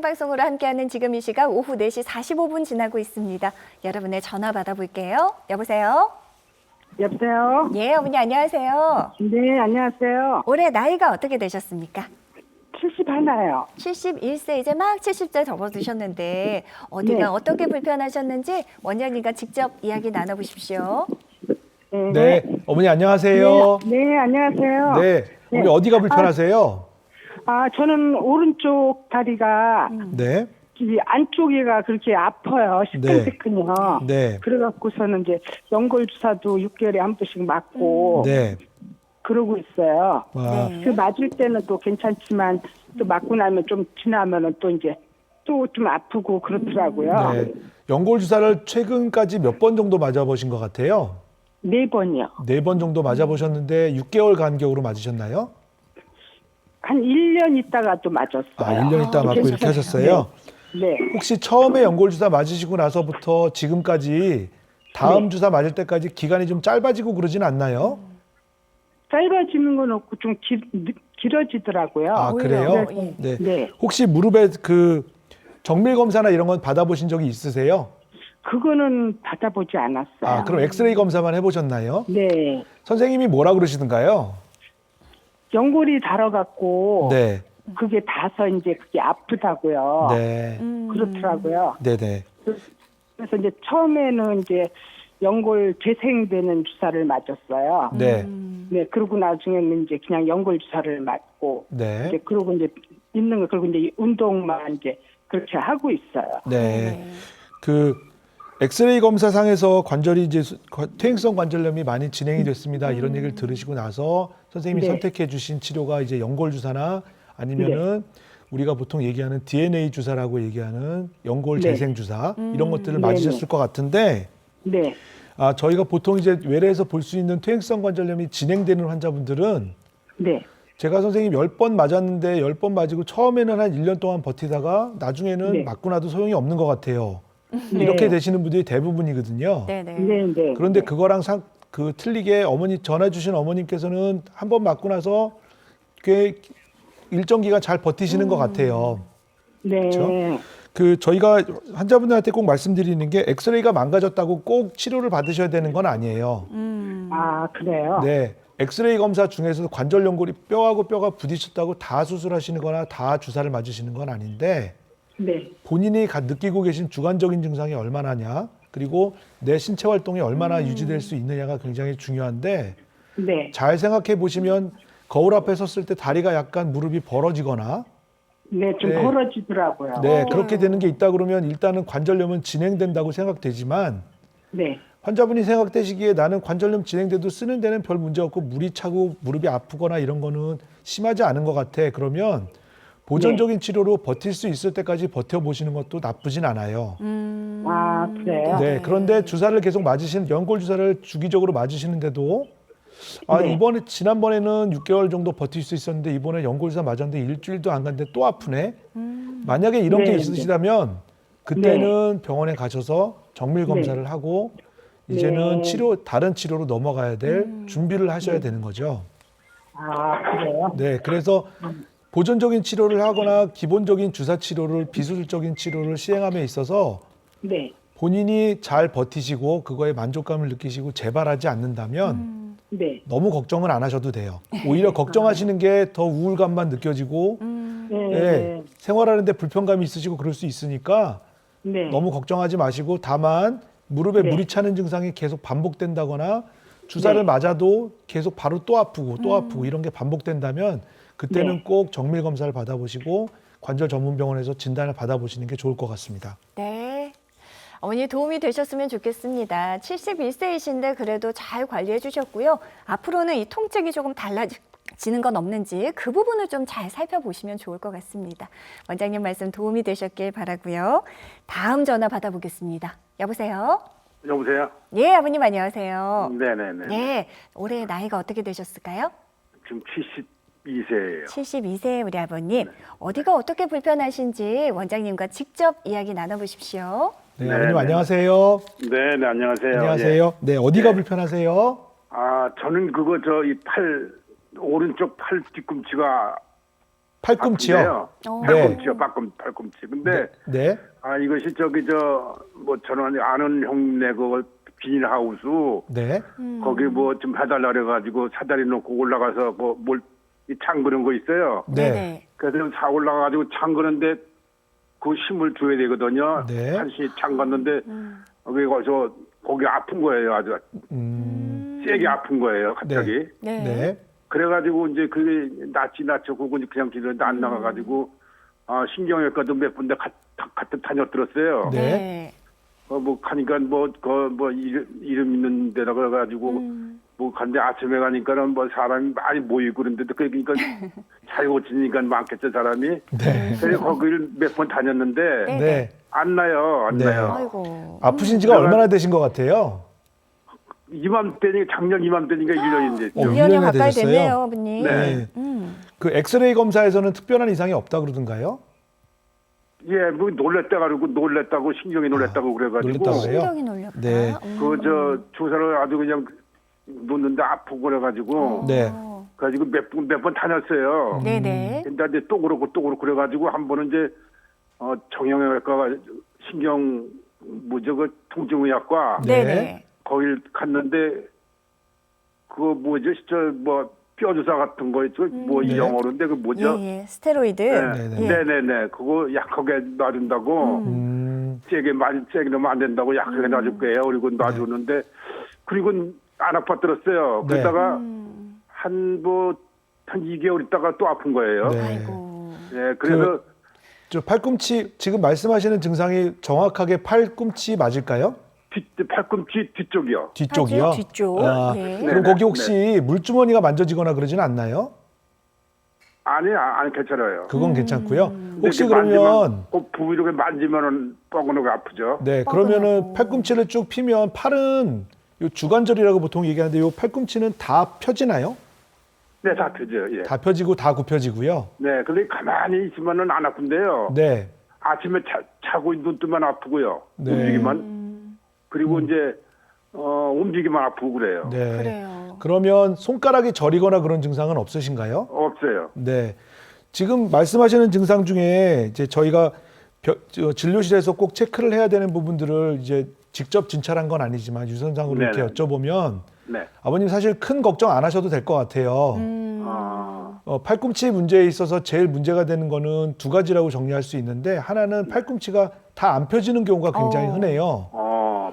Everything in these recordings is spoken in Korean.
생방송으로 함께하는 지금 이 시각 오후 4시 45분 지나고 있습니다. 여러분의 전화 받아볼게요. 여보세요? 여보세요? 예, 어머니 안녕하세요. 네, 안녕하세요. 올해 나이가 어떻게 되셨습니까? 71요. 71세, 이제 막 70세 접어드셨는데 어디가 네. 어떻게 불편하셨는지 원장님과 직접 이야기 나눠보십시오. 네, 어머니 안녕하세요. 네, 안녕하세요. 네, 어머니 어디가 불편하세요? 저는 오른쪽 다리가 네, 이 안쪽에가 그렇게 아파요. 시큰시큰요. 네. 그래갖고서는 이제 연골 주사도 6개월에 한 번씩 맞고 네. 그러고 있어요. 와, 네. 그 맞을 때는 또 괜찮지만 또 맞고 나면 좀 지나면은 또 이제 또 좀 아프고 그렇더라고요. 네. 연골 주사를 최근까지 몇 번 정도 맞아보신 것 같아요? 4번이요. 4번 정도 맞아보셨는데 6개월 간격으로 맞으셨나요? 한 1년 있다가 또 맞았어요. 아, 1년 있다 맞고 이렇게 하셨어요? 네. 혹시 처음에 연골 주사 맞으시고 나서부터 지금까지 다음 네. 주사 맞을 때까지 기간이 좀 짧아지고 그러진 않나요? 짧아지는 건 없고 좀 길어지더라고요. 아, 오히려, 그래요? 예. 네. 네. 혹시 무릎에 그 정밀 검사나 이런 건 받아보신 적이 있으세요? 그거는 받아보지 않았어요. 아, 그럼 엑스레이 검사만 해보셨나요? 네. 선생님이 뭐라 그러시던가요? 연골이 닳아갖고 네, 그게 닿아서 이제 그게 아프다고요. 네, 그렇더라고요. 네네. 그래서 이제 처음에는 이제 연골 재생되는 주사를 맞았어요. 네, 네. 그러고 나중에는 이제 그냥 연골 주사를 맞고 네, 이제 그러고 이제 있는 거 그리고 이제 운동만 이제 그렇게 하고 있어요. 네. 그 엑스레이 검사상에서 관절이 이제 퇴행성 관절염이 많이 진행이 됐습니다. 이런 얘기를 들으시고 나서 선생님이 네. 선택해 주신 치료가 이제 연골 주사나 아니면은 우리가 보통 얘기하는 DNA 주사라고 얘기하는 연골 네. 재생 주사 이런 것들을 네, 맞으셨을 것 같은데 네. 아, 저희가 보통 이제 외래에서 볼 수 있는 퇴행성 관절염이 진행되는 환자분들은 네. 제가 선생님 10번 맞았는데 10번 맞고 처음에는 한 1년 동안 버티다가 나중에는 네. 맞고 나도 소용이 없는 것 같아요. 네. 이렇게 되시는 분들이 대부분이거든요. 네네. 네, 네. 그런데 그거랑 틀리게 어머니 전화 주신 어머님께서는 한 번 맞고 나서 꽤 일정 기간 잘 버티시는 것 같아요. 네. 그렇죠? 그 저희가 환자분들한테 꼭 말씀드리는 게 엑스레이가 망가졌다고 꼭 치료를 받으셔야 되는 건 아니에요. 아, 그래요? 네. 엑스레이 검사 중에서도 관절 연골이 뼈하고 뼈가 부딪혔다고 다 수술하시는 거나 다 주사를 맞으시는 건 아닌데 네. 본인이 느끼고 계신 주관적인 증상이 얼마나냐 그리고 내 신체 활동이 얼마나 유지될 수 있느냐가 굉장히 중요한데 네. 잘 생각해 보시면 거울 앞에 섰을 때 다리가 약간 무릎이 벌어지거나 네, 좀 네. 벌어지더라고요. 네, 그렇게 되는 게 있다 그러면 일단은 관절염은 진행된다고 생각되지만 네. 환자분이 생각되시기에 나는 관절염 진행돼도 쓰는 데는 별 문제 없고 물이 차고 무릎이 아프거나 이런 거는 심하지 않은 것 같아. 그러면 보존적인 치료로 버틸 수 있을 때까지 버텨보시는 것도 나쁘진 않아요. 아, 그래요? 네, 그런데 주사를 계속 맞으시는, 연골 주사를 주기적으로 맞으시는데도 네. 지난번에는 6개월 정도 버틸 수 있었는데 이번에 연골 주사 맞았는데 일주일도 안 갔는데 또 아프네. 만약에 이런 게 네, 있으시다면 그때는 병원에 가셔서 정밀 검사를 하고 이제는 네. 다른 치료로 넘어가야 될 준비를 하셔야 되는 거죠. 아, 그래요? 네, 그래서 보존적인 치료를 하거나 기본적인 주사 치료를 비수술적인 치료를 시행함에 있어서 네. 본인이 잘 버티시고 그거에 만족감을 느끼시고 재발하지 않는다면 네. 너무 걱정은 안 하셔도 돼요. 오히려 걱정하시는 게 더 우울감만 느껴지고 네. 예, 생활하는데 불편감이 있으시고 그럴 수 있으니까 네. 너무 걱정하지 마시고 다만 무릎에 네. 물이 차는 증상이 계속 반복된다거나 주사를 맞아도 계속 바로 또 아프고 이런 게 반복된다면 그때는 네. 꼭 정밀 검사를 받아보시고 관절 전문 병원에서 진단을 받아보시는 게 좋을 것 같습니다. 네. 어머니 도움이 되셨으면 좋겠습니다. 71세이신데 그래도 잘 관리해 주셨고요. 앞으로는 이 통증이 조금 달라지는 건 없는지 그 부분을 좀 잘 살펴보시면 좋을 것 같습니다. 원장님 말씀 도움이 되셨길 바라고요. 다음 전화 받아보겠습니다. 여보세요? 여보세요? 예, 아버님 안녕하세요. 네네네. 예, 올해 나이가 어떻게 되셨을까요? 지금 72세예요. 72세 우리 아버님. 어디가 어떻게 불편하신지 원장님과 직접 이야기 나눠보십시오. 네, 네, 아버님 네. 안녕하세요. 네네, 안녕하세요. 안녕하세요. 예. 네, 어디가 네. 불편하세요? 저는 오른쪽 팔 뒤꿈치가 팔꿈치요? 아픈데요. 네. 팔꿈치요, 팔꿈치. 근데 네. 이것이 뭐 저는 아는 형네 그 비닐하우스 네. 거기 뭐 좀 해달라 그래가지고 사다리 놓고 올라가서 이 창그는 거 있어요. 네. 네네. 그래서 올라가가지고 창그는데 그 힘을 줘야 되거든요. 네. 한시 창갔는데 거기 아픈 거예요. 아주 세게 아픈 거예요. 갑자기. 네. 네. 그래가지고 이제 그게 낫죠. 그거 그냥 기르는데 안 나가가지고 신경외과도 몇 군데 갔다 다녔들었어요. 네. 네. 뭐 가니까 이름 있는 데라 그래가지고 뭐 간데 아침에 가니까는 뭐 사람이 많이 모이고 그런데도 그러니까 잘 고치니까 많겠죠 사람이. 네. 그래서 거기를 몇 번 다녔는데 네. 네. 안 나요. 네. 아이고. 아프신 지가 얼마나 되신 것 같아요? 이맘때니까 작년 이맘때니까 1년이 됐죠. 1년이 1년이나 가까이 되셨어요? 됐네요, 아버님. 네. 그 엑스레이 검사에서는 특별한 이상이 없다 그러던가요? 예, 뭐 놀랬다고 신경이 놀랬다고 그래가지고 놀랬다고 그래요? 신경이 놀렸다. 네. 주사를 아주 그냥 놓는데 아프고 그래가지고 네. 그래가지고 몇 번 다녔어요. 네네. 근데 이제 또 그렇고 그래가지고 한 번은 이제 정형외과가 신경 그 통증의학과 네. 네네. 거길 갔는데 그거 뭐죠? 뼈 주사 같은 거 있죠? 네. 영어로인데 그 뭐죠? 예, 예. 스테로이드. 네네. 예. 네네네. 그거 약하게 놔준다고 많이 세게 넣으면 안 된다고 약하게 놔줄 거예요. 그리고 놔주는데 그리고 안 아팠더랬어요. 네. 그러다가 한 2개월 있다가 또 아픈 거예요. 네. 아이고. 예, 그래서 저 팔꿈치 지금 말씀하시는 증상이 정확하게 팔꿈치 맞을까요? 팔꿈치 뒤쪽이요. 뒤쪽이요? 팔꿈치 뒤쪽. 아, 네. 그럼 거기 혹시 물주머니가 만져지거나 그러진 않나요? 아니 괜찮아요. 그건 괜찮고요. 혹시 근데 이렇게 그러면 그 부위 이렇게 만지면은 뻐근하게 아프죠. 네, 뻐근하고. 그러면은 팔꿈치를 쭉 피면 팔은 요 주관절이라고 보통 얘기하는데 요 팔꿈치는 다 펴지나요? 네, 다 펴져요. 예. 다 펴지고 다 굽혀지고요. 네, 근데 가만히 있으면은 안 아픈데요. 네. 아침에 자고 눈 뜨면 아프고요. 네. 움직이면. 그리고 이제 움직이면 아프고 그래요. 네. 그래요. 그러면 손가락이 저리거나 그런 증상은 없으신가요? 없어요. 네. 지금 말씀하시는 증상 중에 이제 저희가 진료실에서 꼭 체크를 해야 되는 부분들을 이제 직접 진찰한 건 아니지만 유선상으로 이렇게 네네. 여쭤보면 네. 아버님 사실 큰 걱정 안 하셔도 될 것 같아요. 팔꿈치 문제에 있어서 제일 문제가 되는 거는 두 가지라고 정리할 수 있는데 하나는 팔꿈치가 다 안 펴지는 경우가 굉장히 흔해요.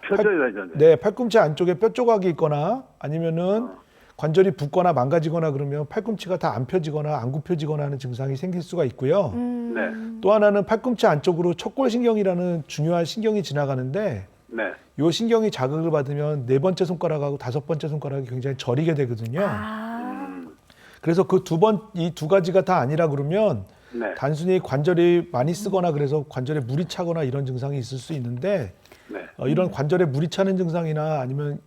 펴져야 되잖아요. 네, 팔꿈치 안쪽에 뼈 조각이 있거나 아니면은 관절이 붓거나 망가지거나 그러면 팔꿈치가 다 안 펴지거나 안 굽혀지거나 하는 증상이 생길 수가 있고요. 네. 또 하나는 팔꿈치 안쪽으로 척골신경이라는 중요한 신경이 지나가는데 네. 이 신경이 자극을 받으면 네 번째 손가락하고 다섯 번째 손가락이 굉장히 저리게 되거든요. 그래서 이 두 가지가 다 아니라 그러면 네. 단순히 관절이 많이 쓰거나 그래서 관절에 물이 차거나 이런 증상이 있을 수 있는데 네. 이런 관절에 물이 차는 증상이나 아니면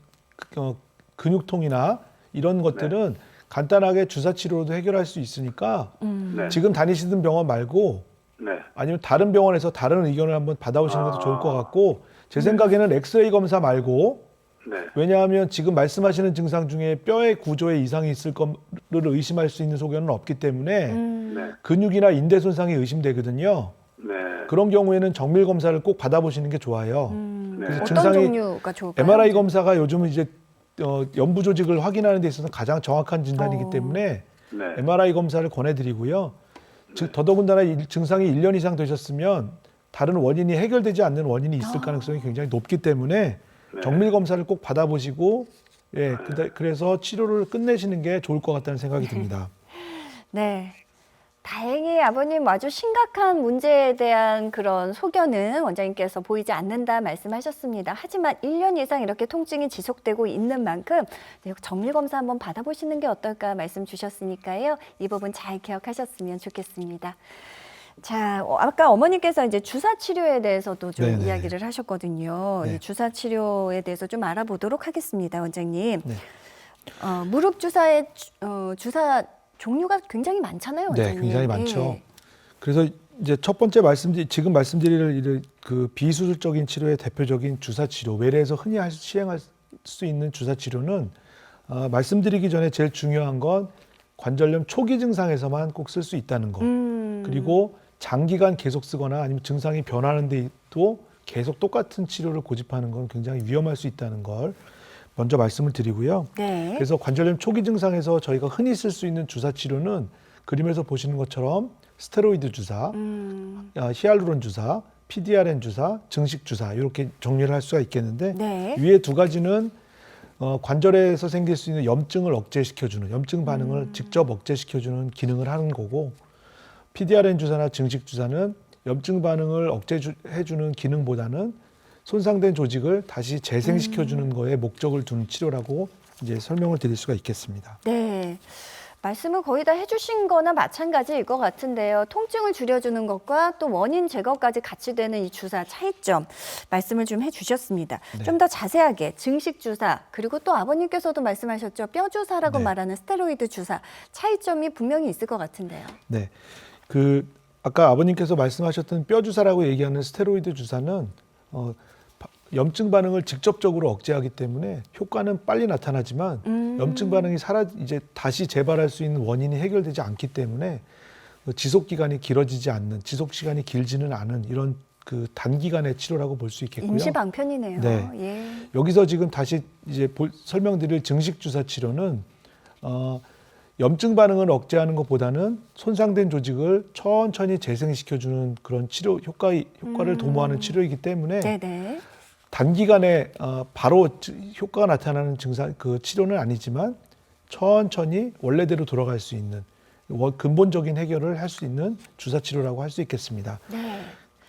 근육통이나 이런 것들은 간단하게 주사 치료로도 해결할 수 있으니까 네. 지금 다니시던 병원 말고 네. 아니면 다른 병원에서 다른 의견을 한번 받아오시는 것도 좋을 것 같고 제 생각에는 엑스레이 검사 말고 네. 왜냐하면 지금 말씀하시는 증상 중에 뼈의 구조에 이상이 있을 거를 의심할 수 있는 소견은 없기 때문에 네. 근육이나 인대 손상이 의심되거든요. 네. 그런 경우에는 정밀 검사를 꼭 받아보시는 게 좋아요. 네. 그래서 어떤 증상이 종류가 좋을까요? MRI 검사가 요즘은 이제 연부 조직을 확인하는 데 있어서 가장 정확한 진단이기 때문에 네. MRI 검사를 권해드리고요. 즉 더더군다나 이 증상이 1년 이상 되셨으면 다른 원인이 해결되지 않는 원인이 있을 가능성이 굉장히 높기 때문에 정밀 검사를 꼭 받아보시고 그래서 치료를 끝내시는 게 좋을 것 같다는 생각이 듭니다. 네. 다행히 아버님 아주 심각한 문제에 대한 그런 소견은 원장님께서 보이지 않는다 말씀하셨습니다. 하지만 1년 이상 이렇게 통증이 지속되고 있는 만큼 정밀 검사 한번 받아보시는 게 어떨까 말씀 주셨으니까요. 이 부분 잘 기억하셨으면 좋겠습니다. 자, 아까 어머니께서 이제 주사 치료에 대해서도 좀 네네. 이야기를 하셨거든요. 네. 이 주사 치료에 대해서 좀 알아보도록 하겠습니다, 원장님. 네. 무릎 주사의 주사 종류가 굉장히 많잖아요, 네, 원장님. 굉장히 많죠. 예. 그래서 이제 첫 번째 지금 말씀드릴 그 비수술적인 치료의 대표적인 주사 치료, 외래에서 흔히 시행할 수 있는 주사 치료는 말씀드리기 전에 제일 중요한 건 관절염 초기 증상에서만 꼭 쓸 수 있다는 거. 그리고 장기간 계속 쓰거나 아니면 증상이 변하는 데도 계속 똑같은 치료를 고집하는 건 굉장히 위험할 수 있다는 걸 먼저 말씀을 드리고요. 네. 그래서 관절염 초기 증상에서 저희가 흔히 쓸 수 있는 주사 치료는 그림에서 보시는 것처럼 스테로이드 주사, 히알루론 주사, PDRN 주사, 증식 주사 이렇게 정리를 할 수가 있겠는데 네. 위에 두 가지는 관절에서 생길 수 있는 염증을 억제시켜주는 염증 반응을 직접 억제시켜주는 기능을 하는 거고 PDRN 주사나 증식 주사는 염증 반응을 억제해주는 기능보다는 손상된 조직을 다시 재생시켜주는 거에 목적을 둔 치료라고 이제 설명을 드릴 수가 있겠습니다. 네. 말씀을 거의 다 해주신 거나 마찬가지일 것 같은데요. 통증을 줄여주는 것과 또 원인 제거까지 같이 되는 이 주사 차이점 말씀을 좀 해주셨습니다. 네. 좀 더 자세하게 증식 주사 그리고 또 아버님께서도 말씀하셨죠. 뼈 주사라고 네. 말하는 스테로이드 주사 차이점이 분명히 있을 것 같은데요. 네, 아까 아버님께서 말씀하셨던 뼈 주사라고 얘기하는 스테로이드 주사는 염증 반응을 직접적으로 억제하기 때문에 효과는 빨리 나타나지만 염증 반응이 이제 다시 재발할 수 있는 원인이 해결되지 않기 때문에 지속 기간이 길어지지 않는, 지속 시간이 길지는 않은 이런 그 단기간의 치료라고 볼 수 있겠고요. 임시 방편이네요. 네. 예. 여기서 지금 다시 이제 설명드릴 증식 주사 치료는 염증 반응을 억제하는 것보다는 손상된 조직을 천천히 재생시켜주는 그런 치료 효과를 도모하는 치료이기 때문에 네네. 단기간에 바로 효과가 나타나는 증상 그 치료는 아니지만 천천히 원래대로 돌아갈 수 있는 근본적인 해결을 할 수 있는 주사 치료라고 할 수 있겠습니다. 네.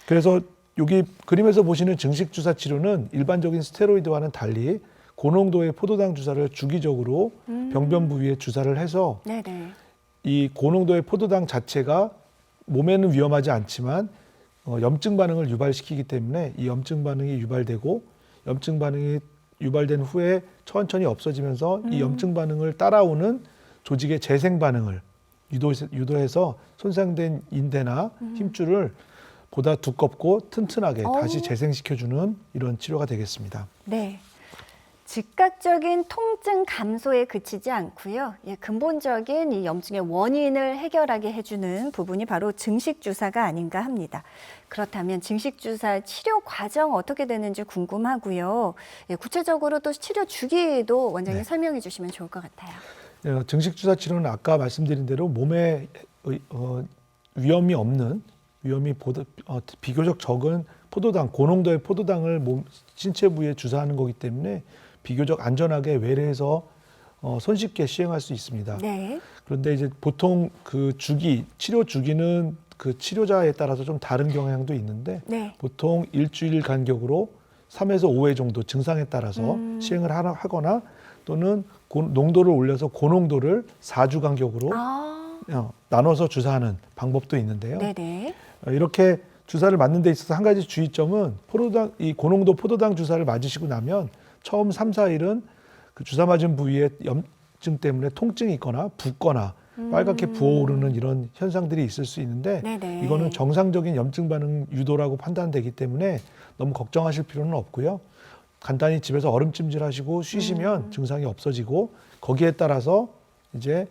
그래서 여기 그림에서 보시는 증식 주사 치료는 일반적인 스테로이드와는 달리 고농도의 포도당 주사를 주기적으로 병변 부위에 주사를 해서 네네. 이 고농도의 포도당 자체가 몸에는 위험하지 않지만 염증 반응을 유발시키기 때문에 이 염증 반응이 유발되고 염증 반응이 유발된 후에 천천히 없어지면서 이 염증 반응을 따라오는 조직의 재생 반응을 유도해서 손상된 인대나 힘줄을 보다 두껍고 튼튼하게 다시 재생시켜주는 이런 치료가 되겠습니다. 네. 즉각적인 통증 감소에 그치지 않고요. 예, 근본적인 이 염증의 원인을 해결하게 해주는 부분이 바로 증식 주사가 아닌가 합니다. 그렇다면 증식 주사 치료 과정 어떻게 되는지 궁금하고요. 예, 구체적으로 또 치료 주기도 원장님 네. 설명해 주시면 좋을 것 같아요. 증식 주사 치료는 아까 말씀드린 대로 몸에 위험이 없는 위험이 비교적 적은 포도당, 고농도의 포도당을 신체 부위에 주사하는 거기 때문에 비교적 안전하게 외래에서 손쉽게 시행할 수 있습니다. 네. 그런데 이제 보통 그 치료 주기는 그 치료자에 따라서 좀 다른 경향도 있는데 네. 보통 일주일 간격으로 3에서 5회 정도 증상에 따라서 시행을 하거나 또는 농도를 올려서 고농도를 4주 간격으로 나눠서 주사하는 방법도 있는데요. 네네. 이렇게 주사를 맞는 데 있어서 한 가지 주의점은 이 고농도 포도당 주사를 맞으시고 나면 처음 3, 4일은 그 주사 맞은 부위에 염증 때문에 통증이 있거나 붓거나 빨갛게 부어오르는 이런 현상들이 있을 수 있는데 네네. 이거는 정상적인 염증 반응 유도라고 판단되기 때문에 너무 걱정하실 필요는 없고요. 간단히 집에서 얼음찜질 하시고 쉬시면 증상이 없어지고 거기에 따라서 이제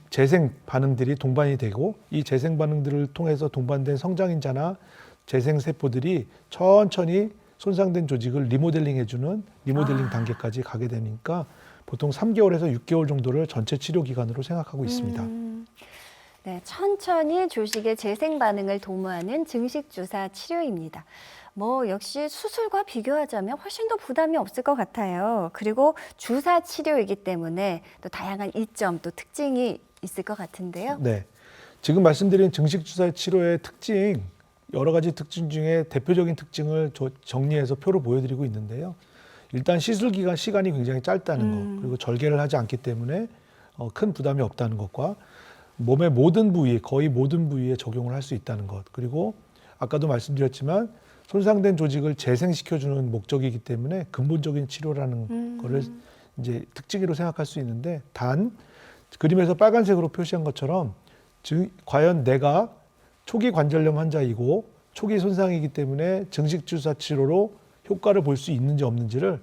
재생 반응들이 동반이 되고 이 재생 반응들을 통해서 동반된 성장인자나 재생 세포들이 천천히 손상된 조직을 리모델링 해주는 리모델링 단계까지 가게 되니까 보통 3개월에서 6개월 정도를 전체 치료 기간으로 생각하고 있습니다. 네, 천천히 조직의 재생 반응을 도모하는 증식 주사 치료입니다. 역시 수술과 비교하자면 훨씬 더 부담이 없을 것 같아요. 그리고 주사 치료이기 때문에 또 다양한 이점, 또 특징이 있을 것 같은데요. 네, 지금 말씀드린 증식 주사 치료의 특징, 여러 가지 특징 중에 대표적인 특징을 정리해서 표로 보여드리고 있는데요. 일단 시술 기간 시간이 굉장히 짧다는 것, 그리고 절개를 하지 않기 때문에 큰 부담이 없다는 것과 몸의 모든 부위에 거의 모든 부위에 적용을 할 수 있다는 것, 그리고 아까도 말씀드렸지만 손상된 조직을 재생시켜주는 목적이기 때문에 근본적인 치료라는 거를 이제 특징으로 생각할 수 있는데 단 그림에서 빨간색으로 표시한 것처럼 과연 내가 초기 관절염 환자이고 초기 손상이기 때문에 증식 주사 치료로 효과를 볼 수 있는지 없는지를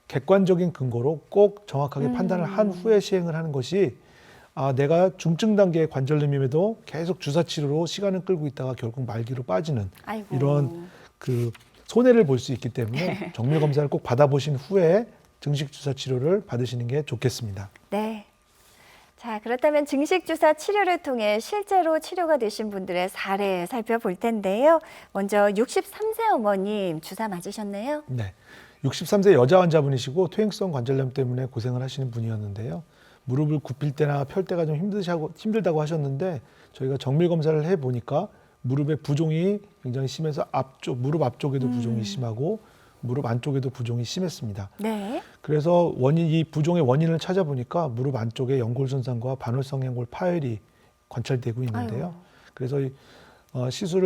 객관적인 근거로 꼭 정확하게 판단을 한 후에 시행을 하는 것이 내가 중증 단계의 관절염임에도 계속 주사 치료로 시간을 끌고 있다가 결국 말기로 빠지는 아이고. 이런 그 손해를 볼 수 있기 때문에 정밀 검사를 꼭 받아보신 후에 증식 주사 치료를 받으시는 게 좋겠습니다. 네. 자, 그렇다면 증식 주사 치료를 통해 실제로 치료가 되신 분들의 사례 살펴볼 텐데요. 먼저 63세 어머님 주사 맞으셨네요. 네. 63세 여자 환자분이시고 퇴행성 관절염 때문에 고생을 하시는 분이었는데요. 무릎을 굽힐 때나 펼 때가 좀 힘들다고 하셨는데 저희가 정밀 검사를 해 보니까 무릎의 부종이 굉장히 심해서 무릎 앞쪽에도 부종이 심하고 무릎 안쪽에도 부종이 심했습니다. 네. 그래서 이 부종의 원인을 찾아보니까 무릎 안쪽에 연골 손상과 반월성 연골 파열이 관찰되고 있는데요. 아유. 그래서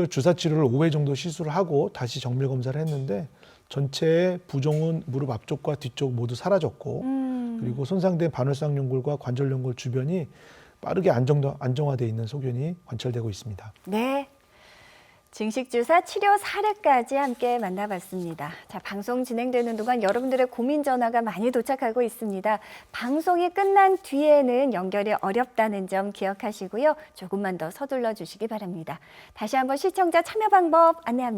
주사 치료를 5회 정도 시술을 하고 다시 정밀 검사를 했는데 전체의 부종은 무릎 앞쪽과 뒤쪽 모두 사라졌고 그리고 손상된 반월상 연골과 관절 연골 주변이 빠르게 안정화되어 있는 소견이 관찰되고 있습니다. 네. 증식주사 치료 사례까지 함께 만나봤습니다. 자, 방송 진행되는 동안 여러분들의 고민 전화가 많이 도착하고 있습니다. 방송이 끝난 뒤에는 연결이 어렵다는 점 기억하시고요. 조금만 더 서둘러 주시기 바랍니다. 다시 한번 시청자 참여 방법 안내합니다.